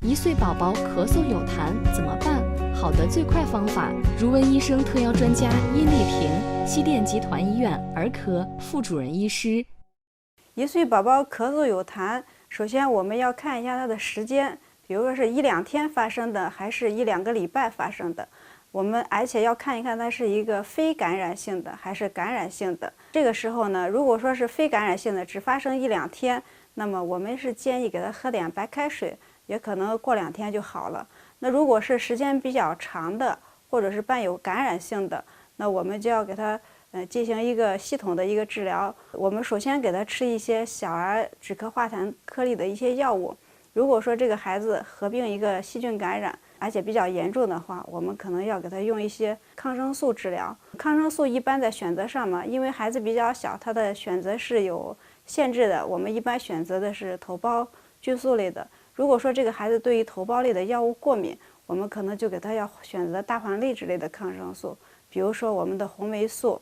1岁宝宝咳嗽有痰怎么办？好的最快方法，如闻医生特邀专家殷丽萍，西电集团医院儿科副主任医师。1岁宝宝咳嗽有痰，首先我们要看一下它的时间，比如说是1-2天发生的，还是1-2个礼拜发生的。而且要看一看它是一个非感染性的还是感染性的。这个时候呢，如果说是非感染性的，只发生1-2天，那么我们是建议给他喝点白开水，也可能过2天就好了。那如果是时间比较长的，或者是伴有感染性的，那我们就要给他进行一个系统的一个治疗。我们首先给他吃一些小儿止咳化痰颗粒的一些药物。如果说这个孩子合并一个细菌感染，而且比较严重的话，我们可能要给他用一些抗生素治疗。抗生素一般在选择上嘛，因为孩子比较小，他的选择是有限制的。我们一般选择的是头孢菌素类的。如果说这个孩子对于头孢类的药物过敏，我们可能就给他要选择大黄类之类的抗生素，比如说我们的红霉素